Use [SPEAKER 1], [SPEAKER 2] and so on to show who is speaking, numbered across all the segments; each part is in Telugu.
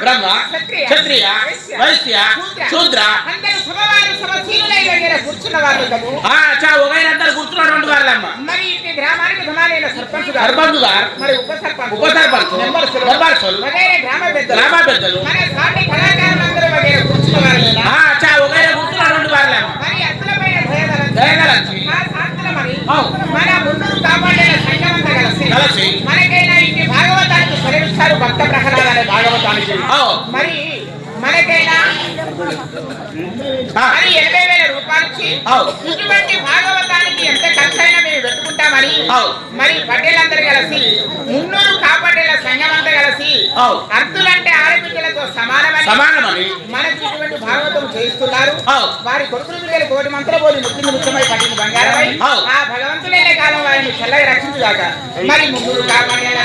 [SPEAKER 1] బ్రహ్మ క్షత్రియ వైశ్య శూద్ర అందరు కూర్చున్నటువంటి వాళ్ళమ్మ.
[SPEAKER 2] మరి గ్రామానికి సమానమైన సర్పంచ్ గారు,
[SPEAKER 1] మరి
[SPEAKER 2] ఉప సర్పంచ్,
[SPEAKER 1] గ్రామ పెద్దలు
[SPEAKER 2] మన సాటి కళాకారులందరూ కూర్చున్న
[SPEAKER 1] కూర్చున్నటువంటి వాళ్ళమ్మ.
[SPEAKER 2] మరి అసలమైన
[SPEAKER 1] దయగలంచి
[SPEAKER 2] మన ముందు కాపాడే సంఘమంతా కలిసి మనకైనా ఇంటి భాగవతానికి సెలవిస్తారు. భక్త ప్రహ్లాద అనే భాగవతానికి మరి మనకైనా మరి 80,000 రూపాయలు ఇచ్చి ఇటువంటి భాగవతానికి ఎంత ఖర్చైనా మేము పెట్టుకుంటామని మరి పటేలందరూ కలిసి 300 కాపాడేల సంఘమంతా కలిసి అర్థులంటే ఆడబిడ్డలతో సమానమని మనకి ఇటువంటి భాగవతం చేయిస్తున్నారు. వారి కొడుకులు బిడ్డలు కోటి మంత్రులు పోలి ముఖ్యమై పట్టిన బంగారమై ఆ భగవంతులైన కాలం వారిని చల్లగా రక్షించుగాక. మరి 300 కాపాడేల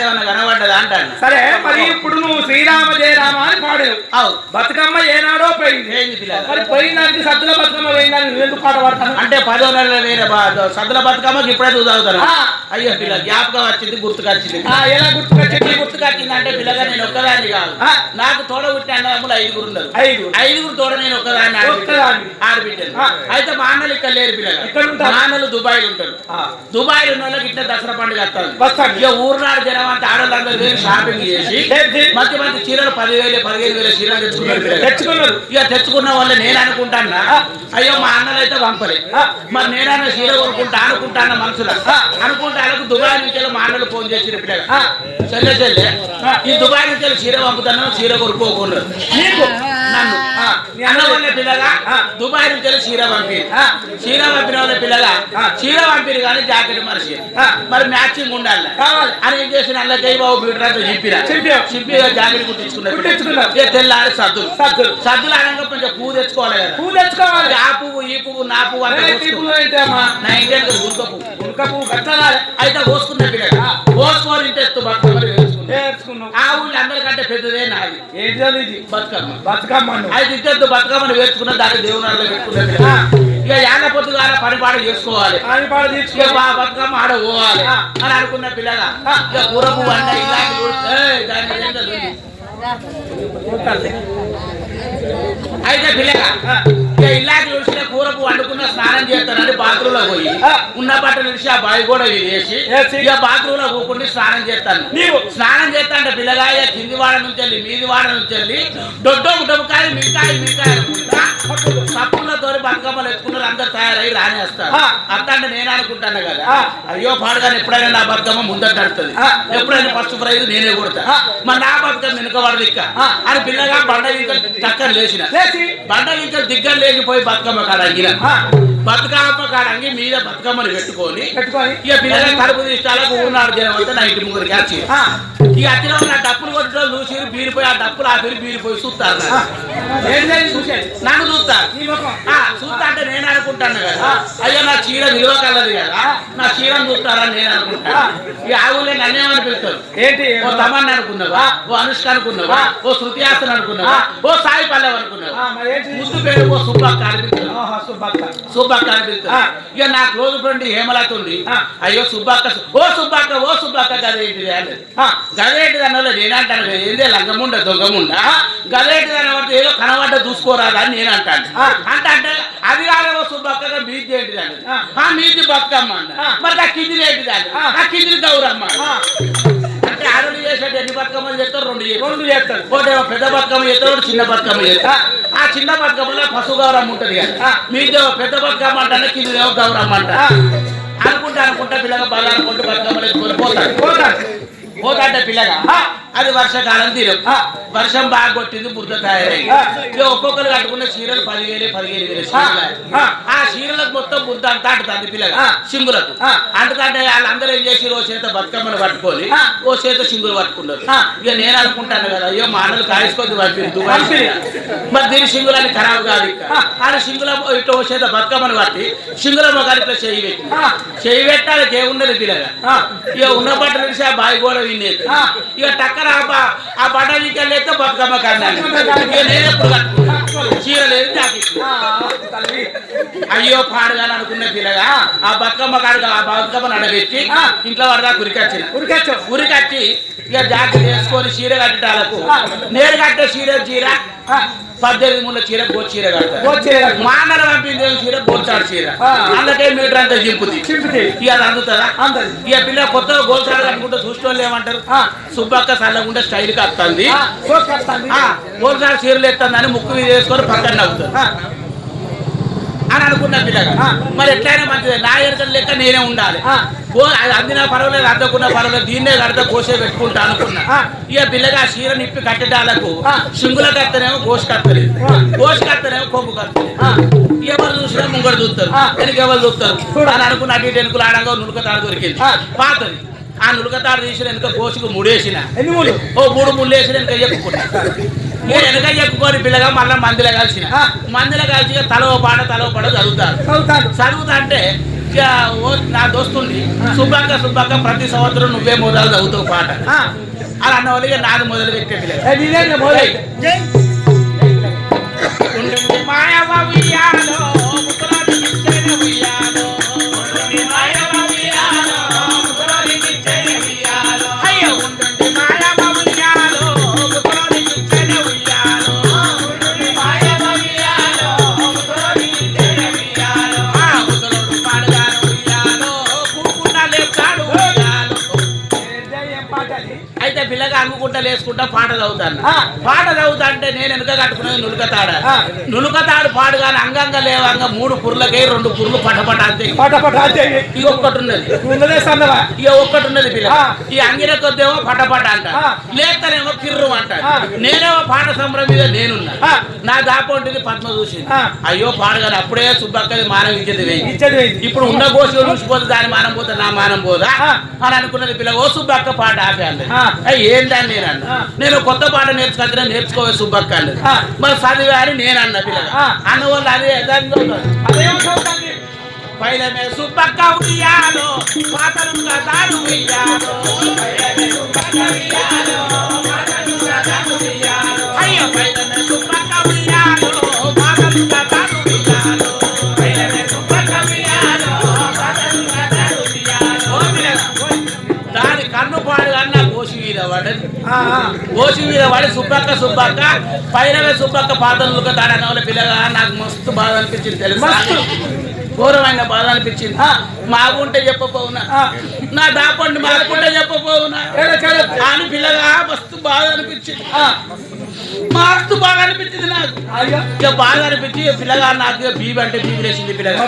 [SPEAKER 1] ఏమన్నా కనబడ్డదా అంటాను.
[SPEAKER 3] సరే మరి ఇప్పుడు నువ్వు శ్రీరామ జయ రామ అని పాడావు.
[SPEAKER 1] అవు
[SPEAKER 3] బతుకమ్మ ఏనాడో పోయింది.
[SPEAKER 1] ఏంది పిల్ల
[SPEAKER 3] మరి పోయినానికి సద్దుల బతుకమ్మ పోయిందని నువ్వు ఎందుకు పాట పాడతాను?
[SPEAKER 1] అంటే 10వ నెలలో వేరే సద్దుల బతుకమ్మకి ఇప్పుడే చదువుతాను.
[SPEAKER 3] ఆ.
[SPEAKER 1] అయ్యో పిల్ల జ్ఞాపకం వచ్చింది, గుర్తుకొచ్చింది.
[SPEAKER 3] ఎలా గుర్తుకొచ్చింది?
[SPEAKER 1] గుర్తుకొచ్చింది అంటే పిల్లగా నేను ఒక్కదాన్ని కాదు,
[SPEAKER 3] ఆ.
[SPEAKER 1] నాకు తోడ పుట్టిన అన్నదమ్ములు 5గురు ఉన్నారు.
[SPEAKER 3] 5
[SPEAKER 1] తోడ నేను ఒక్కదాన్ని ఆడబిడ్డాను.
[SPEAKER 3] ఆ.
[SPEAKER 1] అయితే మా అన్నలు ఇక్కడ లేరు పిల్లగా.
[SPEAKER 3] ఎక్కడ ఉంటారు?
[SPEAKER 1] మా అన్నలు దుబాయ్లో ఉంటారు. దుబాయ్ ఉన్న వాళ్ళకి ఇట్లా దసరా పండుగ వస్తారు. ఇక ఊరునాడు జనం అంటే ఆడవాళ్ళందరూ వెళ్ళి షాపింగ్ చేసి మంచి మంచి చీరలు 10,000 15,000 చీరలు తెచ్చుకున్నారు. ఇక తెచ్చుకున్న వాళ్ళు నేను అనుకుంటాను, అయ్యో మా అన్నలు అయితే పంపలే, మరి నేనన్నా చీర కొనుక్కుంటా అనుకుంటాను మనసులో. అనుకుంటే వాళ్ళకు దుబాయ్ నుంచి మా అన్నలు ఫోన్ చేసి పిల్లగా చెల్లె ఈ దుబాయ్ నుంచి చీర పంపుతాను, చీర కొనుక్కోకుండా నీకు నన్ను అన్న వాళ్ళ పిల్లగా దుబాయ్ నుంచి చీర పంపి చీర పంపిన వాళ్ళ పిల్లగా చీర పంపిరు కానీ జాకెట్ మనిషి మరి మ్యాచింగ్ ఉండాలి అని ఏం చేసిన అల్లకై బాబు బ్యూటీ చింపి జాకెట్ కుట్టించుకున్నారు. తెల్లారి సద్దులు అనగా కొంచెం పువ్వు తెచ్చుకోవాలి కదా.
[SPEAKER 3] పువ్వు తెచ్చుకోవాలి.
[SPEAKER 1] ఆ పువ్వు ఈ పువ్వు నా పువ్వు అంటే నా ఇంటి గుంక పువ్వు అయితే కోసుకున్న పిల్లగా కోసుకొని తెస్తూ బతుకమ్మని ఆ ఊళ్ళో అందరికంటే పెద్దదే నాది.
[SPEAKER 3] ఏంటి బతుకమ్మ
[SPEAKER 1] అయితే ఇద్దరు బతుకమ్మని వేసుకున్న దాన్ని దేవునాల్లో పెట్టుకున్న ఇక యాళ్ళ పొద్దుగాల పనిపాటు చేసుకోవాలి, బతుకమ్మ ఆడ పోవాలి అని అనుకున్న పిల్లగా ఇక కూరపు వంట అయితే పిల్లగా ఇక ఇలాంటి చూసిన కూరపు వండుకున్న స్నానం చేస్తానని బాత్రూంలో పోయి ఉన్న బట్టలు విడిచి ఆ బావి కూడా వేసి ఇక బాత్రూంలో పోకుండా స్నానం చేస్తాను. నీవు స్నానం చేస్తా అంటే పిల్లగా ఇక కింది వాడ నుంచి వెళ్ళి మీది వాడ నుంచి వెళ్ళి డొబ్బకాయ మిగతాయి సప్పులతో బతుకమ్మలు ఎత్తుకున్నారు, అందరు తయారై రానేస్తారు. అట్లా అంటే నేను అనుకుంటాను కదా, అయ్యో పాడుగానే ఎప్పుడైనా నా బతుకమ్మ ముందర నడుతుంది, ఎప్పుడైనా ఫస్ట్ ప్రైజ్ నేనే కొడతా, మరి నా బతుకమ్మ వెనుకబడదు ఇక్క అని పిల్లగా బండ ఇంకా చక్కర లేచిన బండ ఇంకా దిగ్గర లేచిపోయి బతుకమ్మ కాడ అంగిన బతుకమ్మ కాడ అంగి మీద బతుకమ్మని పెట్టుకొని ఇక పిల్లగా కడుపు తీష్టాలకు ఊరినాడు జనం అంతా నా ఇంటి ముగ్గురికి వచ్చి ఇక వచ్చిన నా డప్పులు కొట్టిన చూసి బీరిపోయి ఆ డప్పులు ఆ పేరు బీరిపోయి చూస్తారు. నన్ను చూస్తారు చూస్తా అంటే నేను అనుకుంటాను కదా, అయ్యో నా చీర విలువ కలదు కదా, నా చీరను చూస్తారని నేను అనుకుంటాను. ఈ ఆవులే నన్నేమనిపిస్తారు, ఏంటి ఓ తమన్ అనుకున్నావా, ఓ అనుష్క అనుకున్నావా, ఓ శృతి హాసన్ అనుకున్నావా, ఓ సాయి పల్లవి అనుకున్నావా, ముద్దు పేరు ఓ సుబ్బక్క అనిపిస్తుంది. సుబ్బక్క అనిపిస్తుంది. ఇక నా క్లోజ్ ఫ్రెండ్ హేమలత ఉంది, అయ్యో సుబ్బక్క ఓ సుబ్బక్క గదేంటిది అనేది గదేంటిది అన్న నేనంటాను, ఏందే లంగముండ దొంగముండ గదేంటిది అన్నవాడు ఏదో కనబడ్డ చూసుకోరాదా అని నేను అంటాను. అంటే అది కాదు సుబ్బక్క మీది ఏంటిది అని మీది బతుకమ్మ అన్న, మరి ఆ కింది ఏంటిది అని ఆ కింది గౌరమ్మ అంటే ఆడలు చేసేది ఎన్ని బతుకమ్మలు చేస్తారు, రెండు చేస్తారు. ఒకటేమో పెద్ద బతుకమ్మ చేస్తారు, చిన్న బతుకమ్మ చేస్తారు. ఆ చిన్న బతుకమ్మలో పశు గౌరమ్మ ఉంటది కదా, మీది పెద్ద బతుకమ్మ అంటే కింది గౌరమ్మ అంట అనుకుంటా పిల్లగా బాగా అనుకుంటూ బతుకమ్మలు ఎత్తుకొని పోతాంటే పిల్లగా అది వర్షాకాలం తీరం, వర్షం బాగా కొట్టింది, బురద తయారైంది. ఇక ఒక్కొక్కరు కట్టుకున్న చీరలు 10,000 చీరలు. ఆ చీరలకు మొత్తం బురద అంతా అంటుతుంది పిల్లగా సింగులకు అంటుతుంటే వాళ్ళందరూ ఏం చేసి ఓ చేత బతుకమ్మను పట్టుకొని ఓ చేత సింగులు పట్టుకున్నారు. ఇక నేను అనుకుంటాను కదా, అయ్యో మాటలు కాయసుకొని పంపింది మరి దీని సింగులని ఖరాబ్ కాదు. కానీ సింగుల ఇట్లా ఓ చేత బతుకమ్మను పట్టి సింగుల మొగాలి ఇట్లా చేయి పెట్టాలి ఏముండదు పిల్లగా. ఇక ఉన్న బట్టలు విడిచి ఆ బావి కూడా వినేది. ఇక టక్కన ఆ బట్టలు ఇంకా లేస్తే బతుకమ్మ కన్నాను చీర లేదు జాకెట్. అయ్యో పాడుగా అనుకున్న పిల్లగా ఆ బతుకమ్మ కాడుగా ఆ బతుకమ్మ నడబెట్టి ఇంట్లో వరదా ఉరికచ్చి ఇక జాకెట్ వేసుకొని చీర కట్టడాలకు నేరు కట్టే చీర 18 మూల చీర గోచ చీర కడతారు. మానల పంపింది చీర గోల్చాడు చీర అందుకే మీటర్ అంతా చింపుది ఇక అది అందుతుందా ఇక పిల్ల కొత్తగా గోల్చాడు కట్టుకుంటే చూసుకోవాలి ఏమంటారు, సుబ్బక్క చల్లకుండా స్టైల్ కి వస్తుంది గోల్చాడు చీరలు ఎత్తుందని ముక్కు వేసుకొని పక్కన నవ్వుతారు అని అనుకున్న పిల్లగా. మరి ఎట్లయినా మంచిది, నా ఎరకల లెక్క నేనే ఉండాలి, అది అందినా పర్వాలేదు అద్దకున్నా పర్వాలేదు, దీన్నే కడితే కోసే పెట్టుకుంటా అనుకున్నా. ఇక పిల్లగా చీర నిప్పి కట్టడాలకు సింగుల కత్తనేమో కోసి కత్తలేదు, కోసి కత్తనేమో కొమ్ము కత్తలేదు. ఎవరు చూసినా ముంగడు చూస్తారు, వెనక ఎవరు చూస్తారు అని అనుకున్న అటు వెనుకలు ఆడంగా నులకతాడు దొరికింది పాతది. ఆ నులకతాడు తీసిన వెనుక కోసుకు ముడేసిన ఓ 3 ముళ్ళు వేసిన వెనక చెప్పుకున్నా. నేను వెనక చెప్పుకొని పిల్లగా మళ్ళీ మందిలో కలిసి తలవ పాట చదువుతారు. చదువుతా అంటే ఇక నా దోస్తుంది సుబ్బక్క ప్రతి సంవత్సరం నువ్వే మొదలు చదువుతావు పాట అలా అన్న వాళ్ళకి నాది మొదలు పెట్టే మాయవ ఉయ్యాలో ముసలాడి కిచ్చెన ఉయ్యాలో మాయవ ఉయ్యాలో ముసలాడి కిచ్చెన ఉయ్యాలో అయ్యో ఉండండి మాయవ ఉయ్యాలో ముసలాడి కిచ్చెన ఉయ్యాలో ఉండండి మాయవ ఉయ్యాలో ముసలాడి కిచ్చెన ఉయ్యాలో ఆ ముసలోడు పాడగాను ఉయ్యాలో కూకున్న లేపుతాడు ఉయ్యాలో అయితే పిల్లగా అనుకుంటా లేసుకుంటా పాట చదువుతాను పాట చదువుతా అంటే నేను వెనుక కట్టుకునేది నులుకతాడు పాడు కానీ అంగంగా లేవంగా 3 పుర్లకే 2 పుర్లు పటపట అంతే ఇక ఒక్కటి ఉన్నది ఇక ఒక్కటి ఉన్నది పిల్ల ఈ అంగిన కొద్దేమో పటపట అంట లేతనేమో కిర్రు అంటాడు నేనేమో పాట సంబరం మీద నేనున్నా నా దాపంటిది పద్మ చూసింది అయ్యో పాడగానే అప్పుడే సుబ్బక్కది మానం ఇచ్చేది ఇప్పుడు ఉన్న గోసి చూసిపోతే దాని మానం పోతే నా మానం పోదా అని అనుకున్నది పిల్ల ఓ సుబ్బక్క పాట ఆపే అన్నది ఏంటని నేను అన్నా నేను కొత్త పాట నేర్చుకోవే సుబ్బక్క అన్నది మరి చదివే అని నేను అన్న పిల్లగా అన్న వాళ్ళు అదే పైలమే సుబ్బక్క ఉయ్యాలో పాతలుగా తాడు ఉయ్యాలో అయ్యో పైలమే సుబ్బక్క ఉయ్యాలో పాతలుగా తాడు ఉయ్యాలో దాని కన్ను పాడు అన్న గోసి మీద వాడి సుబ్బక్క పైనవే సుబ్బక్క పాదలుగా దాడన్న వాళ్ళ పిల్లగా నాకు మస్తు బాధ అనిపించింది తెలుసు ఘోరమైన బాధ అనిపించింది మాగుంటే చెప్పపోవునా నా దాపండి మాకుంటే చెప్పపోవునా అని పిల్లగా మస్తు బాధ అనిపించింది మస్తు బాగా అనిపించింది నాకు ఇక బాగా అనిపించి పిల్లగా నాకు బీబీ అంటే బీబీ వేసింది పిల్లగా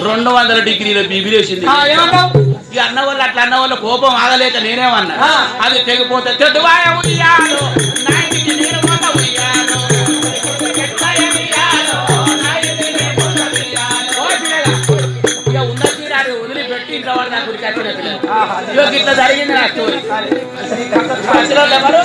[SPEAKER 1] 200 డిగ్రీలో బీబీ వేసింది ఇక అన్న వాళ్ళు అట్లా అన్న వాళ్ళ కోపం ఆగలేక నేనేమన్నా అది తెగిపోతే తెడ్డువాయ ఉయ్యాలో నాయనికి నేను మాట ఉయ్యాలో ఇక ఉన్న తీరాడు వదిలిపెట్టి ఇంట్లో వాడు నా గురికి వచ్చిన పిల్లలు ఇక ఇట్లా జరిగింది నా స్టోరీ ఎవరు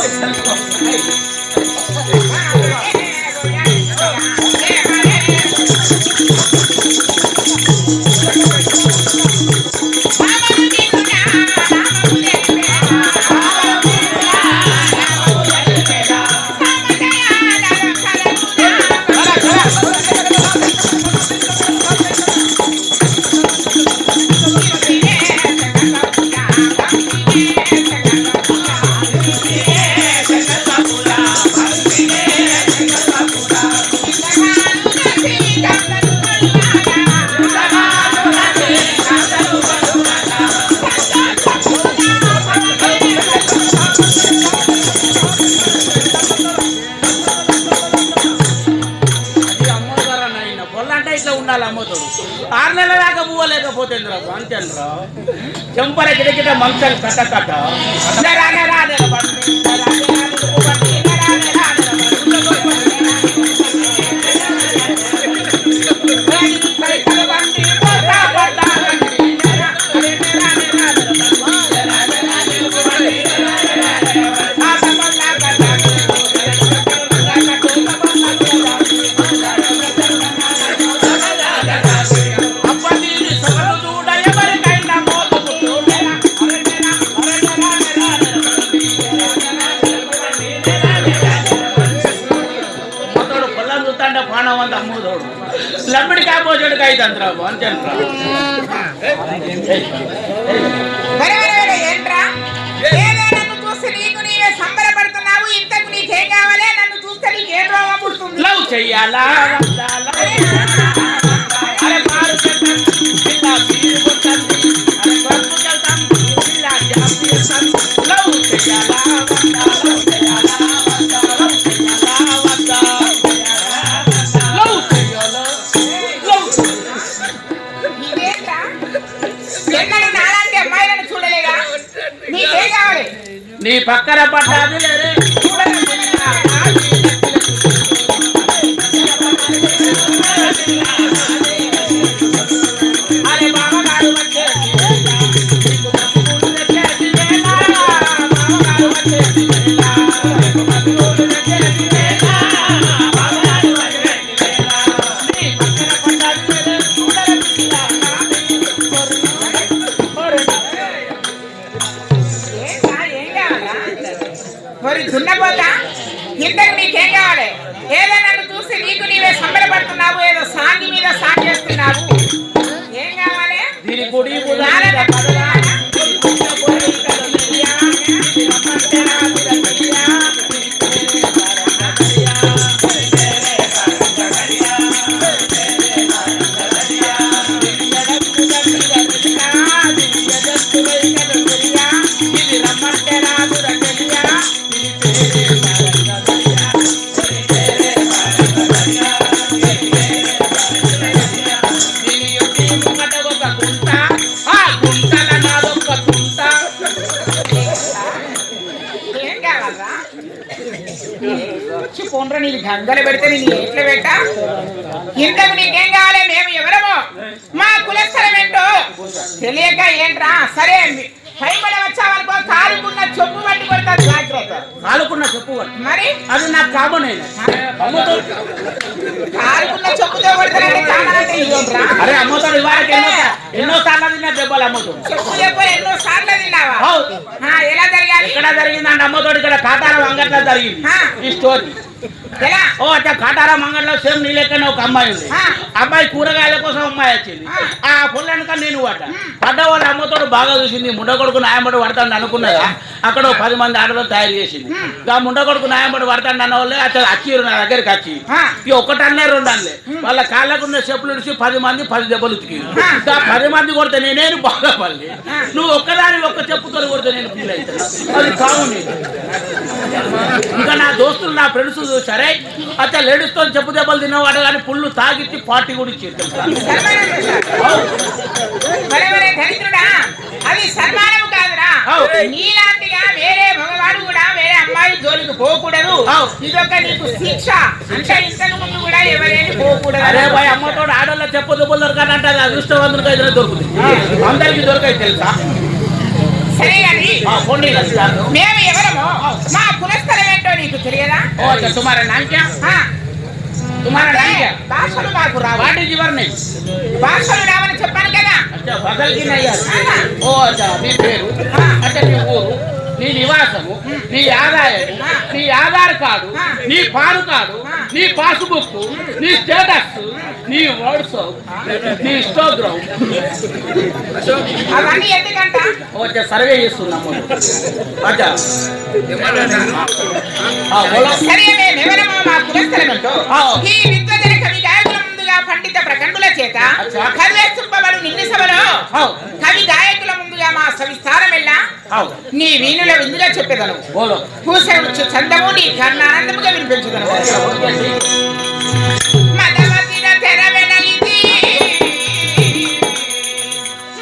[SPEAKER 1] అమ్మతోడు 6 నెలల దాకా పువ్వలేకపోతే అంతేంద్రా చెంపల గిడగిట మంచాలు కట్ట లమ్మడి కాపోజోడు కాయితంత్రా అంతేంట్రా
[SPEAKER 2] నన్ను చూస్తే నీకు నీవే సంబరపడుతున్నావు ఇంతకు నీకేం కావాలి నన్ను చూస్తే నీకేం రోగం పుడుతుంది
[SPEAKER 1] లవ్ చెయ్యాలా నీ పక్కన పట్టాది లేరే అరే బాబా గారు
[SPEAKER 2] కొండ్ర నీకు గంగలు పెడితే నేను ఎట్లా పెట్టా ఇంతకు నీకేం కావాలి మేము ఎవరమో మా కులస్థలం ఏంటో తెలియక ఏంట్రా సరే పైబడి వచ్చావనుకో కాలుకున్న చెప్పు పట్టి కొడతారు జాగ్రత్త
[SPEAKER 1] కాలుకున్న చెప్పు
[SPEAKER 2] మరి
[SPEAKER 1] అది నాకు కామన్
[SPEAKER 2] కాలుకున్న చెప్పుతో కొడతారంటే కామన్ అంటే ఇదేంట్రా
[SPEAKER 1] అరే అమ్మతాడు ఇవాళకి ఎన్నో సార్లు తిన్నా దెబ్బలు అమ్మతాడు
[SPEAKER 2] చెప్పు దెబ్బలు ఎన్నో సార్లు తిన్నావా ఎలా జరగాలి
[SPEAKER 1] ఇక్కడ జరిగిందంటే అమ్మతోడు ఇక్కడ కాటారం అంగట్లో జరిగింది ఈ స్టోరీ
[SPEAKER 2] ఎలా
[SPEAKER 1] ఓ అట్లా కాటారం అంగట్లో సేమ్ నీ లెక్కనే ఒక అమ్మాయి ఉంది అమ్మాయి కూరగాయల కోసం అమ్మాయి వచ్చింది ఆ పొల్లనక నేను పడ్డ వాళ్ళ అమ్మతోడు బాగా చూసింది ముండ కొడుకు నాయమడి పడతాడు అనుకున్నదా అక్కడ 10 మంది ఆటలు తయారు చేసింది ఆ ముండ కొడుకు నాయమడి పడతాడు అన్న వాళ్ళే అట్లా వచ్చిరు నా దగ్గరికి వచ్చి ఇక ఒకటన్నే 2 అనలే వాళ్ళ కాళ్ళకున్న చెప్పులు ఇడిచి 10 మంది 10 దెబ్బలు ఉతికి ఇంకా 10 మంది కొడితే నేనేను బాగా పల్లి నువ్వు ఒక్కదాని ఒక్క చెప్పుతో కొడితే నేను ఫీల్ అవుతాను అది కావు ఇంకా నా దోస్తులు నా ఫ్రెండ్స్ సరే అట్లా లేడీస్తో చెప్పు దెబ్బలు తిన్నవాడు కానీ పుల్లు తాగిచ్చి పార్టీ కూడా ఇచ్చేది
[SPEAKER 2] అది సన్మానం కాదురా నీలాంటిగా వేరే మగవాడు కూడా వేరే అమ్మాయి జోలికి పోకూడదు ఇదొక నీకు శిక్ష అంటే ఇంతకు ముందు కూడా ఎవరైనా పోకూడదు
[SPEAKER 1] అరే బాయ్ అమ్మతో ఆడోళ్ళ చెప్పు దెబ్బలు దొరకాలంటే అది అదృష్టవంతునికి అయితే దొరుకుతుంది అందరికి దొరకాయి తెలుసా
[SPEAKER 2] సరే కానీ మేము ఎవరమో మా కులస్థలం ఏంటో నీకు తెలియదా
[SPEAKER 1] తుమారా నాంక్యా తుమారా నాంక్యా
[SPEAKER 2] భాషలు నాకు రావు
[SPEAKER 1] వాటి జీవరని
[SPEAKER 2] భాషలు రావని చెప్పాను కదా
[SPEAKER 1] బదల్కి ఓ అచ్చా నీ పేరు అంటే నీ ఊరు నీ నివాసము నీ ఆదాయం నీ ఆధార్ కార్డు నీ పాన్ కార్డు నీ పాస్బుక్ నీ స్టేటస్ నీ వాట్సాప్ నీ ఇన్స్టాగ్రామ్
[SPEAKER 2] అవన్నీ ఎందుకంట
[SPEAKER 1] ఓకే సర్వే చేస్తున్నాము అచ్చా
[SPEAKER 2] సరే మేమెవరమో మా కులస్థలం ఏంటో ఈ విద్వజన కవి గాయకుల ముందుగా పండిత ప్రకండుల చేత కవివేస్తుంపబడు నిన్ను సభలో కవి గాయకుల ముందుగా మా సవిస్తారం వెళ్ళా నీ వీణుల విందుగా చెప్పేదను పూసలు చందము నీ కర్ణానందముగా వినిపించదను మదవతిర తెర వెడలిది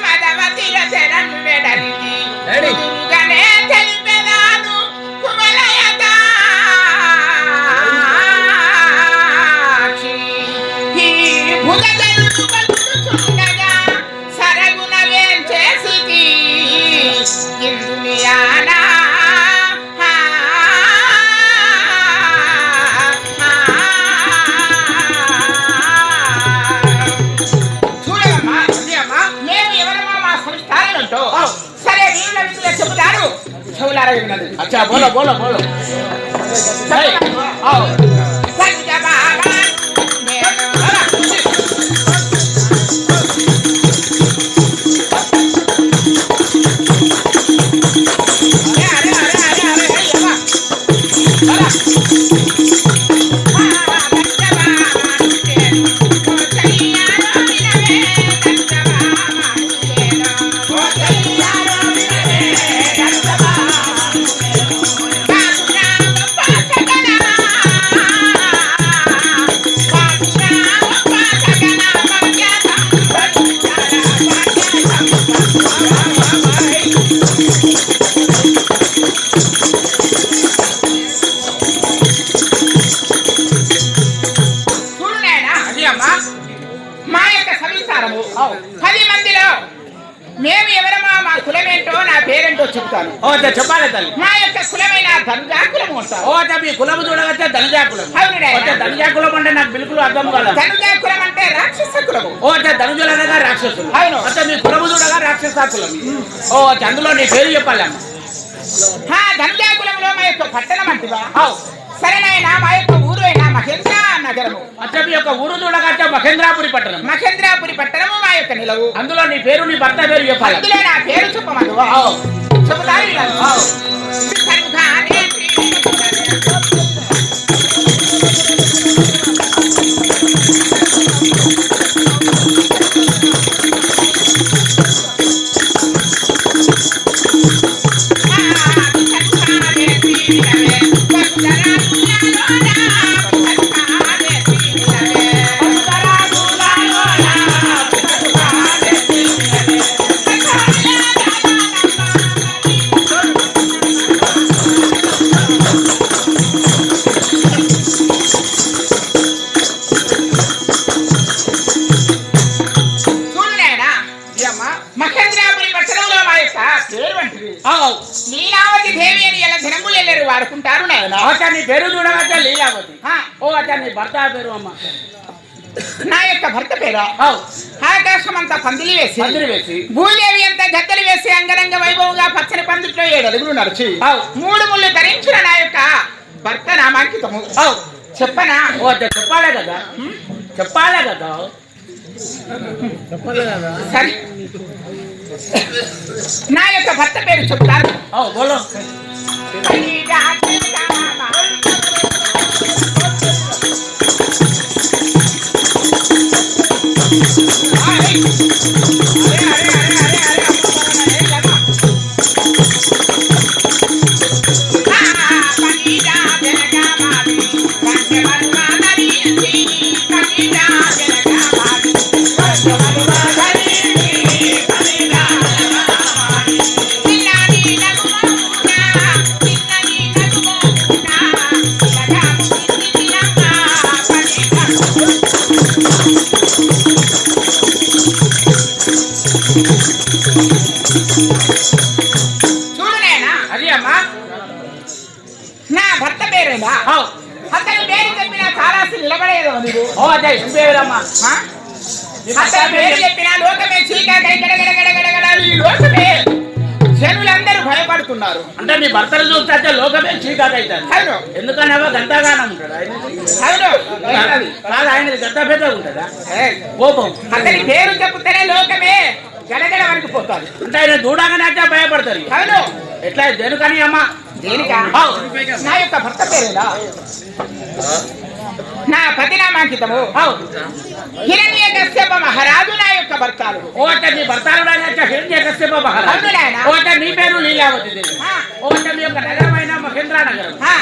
[SPEAKER 2] మదవతిర తెర వెడలిది ఎదురుగానే తెలిపెదాను కుమలయదా ఈ భుజగలు చూడగా సరగున వేంచేసిది ఇందునియానా చూడమ్మా మేము ఎవరమో మా సంస్థానం అంటూ సరే వీళ్ళ విషయంలో చెబుతారు చెవులారా విన్నది
[SPEAKER 1] అచ్చా బోలో బోలో బోలో
[SPEAKER 2] మా యొక్క సవిస్తారము 10 మందిలో మేము ఎవరమో మా కులమేంటో నా పేరేంటో చెప్తాను
[SPEAKER 1] చెప్పాలి తల్లి
[SPEAKER 2] మా యొక్క కులమైన ధనుజా కులము అంటారు
[SPEAKER 1] మీ కులము చూడవచ్చా ధనుజా కులం ధనుజా కులం అంటే నాకు బిల్కులు అర్థం కదా
[SPEAKER 2] ధనుజా కులం అంటే రాక్షస కులము
[SPEAKER 1] ధనుజులు అనగా రాక్షసులు
[SPEAKER 2] అవును
[SPEAKER 1] అంటే మీ కులము చూడగా రాక్షస కులం అందులో నీ పేరు చెప్పాలి అమ్మ
[SPEAKER 2] ధనుజా కులంలో మా యొక్క పట్టణం అంటివా సరేనైనా మా యొక్క ఊరు అయినా మహేంద్ర నగరము
[SPEAKER 1] అంటే మీ యొక్క ఊరు చూడగా మహేంద్రాపురి పట్టణం
[SPEAKER 2] మహేంద్రాపురి పట్టణము మా యొక్క నిలవు
[SPEAKER 1] అందులో నీ పేరు నీ భర్త పేరు చెప్పాలి
[SPEAKER 2] అందులో నా పేరు చెప్పమను చెబుతాను
[SPEAKER 1] అచ్చా నీ భర్త పేరు అమ్మ
[SPEAKER 2] నా యొక్క భర్త పేరు
[SPEAKER 1] అవు
[SPEAKER 2] ఆకాశం అంతా పందిలి వేసి
[SPEAKER 1] పందిరి వేసి
[SPEAKER 2] భూదేవి అంతా గద్దెలు వేసి అంగరంగ వైభవంగా పచ్చని పందిట్లో 7 అడుగులు నడిచి
[SPEAKER 1] అవు
[SPEAKER 2] 3 ముళ్ళు ధరించిన నా యొక్క భర్త నామాంకితము
[SPEAKER 1] అవు
[SPEAKER 2] చెప్పనా
[SPEAKER 1] ఓ అచ్చా చెప్పాలే కదా చెప్పాలే కదా
[SPEAKER 2] సరే నా యొక్క భర్త పేరు చెప్తాను
[SPEAKER 1] అవు బోలో
[SPEAKER 2] చూడలేనా
[SPEAKER 1] అది అమ్మా
[SPEAKER 2] నా భర్త పేరేనా
[SPEAKER 1] అవు
[SPEAKER 2] అతని పేరు చెప్పినా చాలా నిలబడేదో నువ్వు
[SPEAKER 1] ఓ అచ్చా ఏం పేరమ్మా
[SPEAKER 2] ఆ? అతని పేరు చెప్పినా లోకమే చీకటై గడగడగడగడగడ ఈ లోకమే జనులందరూ భయపడుతున్నారు
[SPEAKER 1] అంటే నీ భర్తను చూస్తే అంటే లోకమే చీకాకు అవుతుంది
[SPEAKER 2] అవును
[SPEAKER 1] ఎందుకన్నా గంటగానం ఉంటాడు ఆయన
[SPEAKER 2] అవును ఏంటది?
[SPEAKER 1] కాదు ఆయనది గంట పెద్ద ఉంటుందా
[SPEAKER 2] ఏయ్,
[SPEAKER 1] కోపం
[SPEAKER 2] అతని పేరు చెప్తేనే లోకమే గడగడ వణికిపోతాది
[SPEAKER 1] అంటే ఆయన చూడగానే అంటే భయపడతారు
[SPEAKER 2] అవును
[SPEAKER 1] ఎట్లా దేనికని అమ్మా
[SPEAKER 2] దేనికా
[SPEAKER 1] అవు
[SPEAKER 2] నా యొక్క భర్త పేరేనా నా పతినామాంకితము
[SPEAKER 1] అవు
[SPEAKER 2] హిరణ్యకశ్యప మహారాజు నా యొక్క భర్తాలు
[SPEAKER 1] ఓ అంటే నీ భర్తలు హిరణ్యకశ్యప మహారాజు
[SPEAKER 2] అవును నాయనా.
[SPEAKER 1] ఓ అంటే నీ పేరు లీలావతి దేవి
[SPEAKER 2] ఆ.
[SPEAKER 1] ఓ అంటే మీ యొక్క నగరమైన మహేంద్ర నగరం
[SPEAKER 2] ఆ,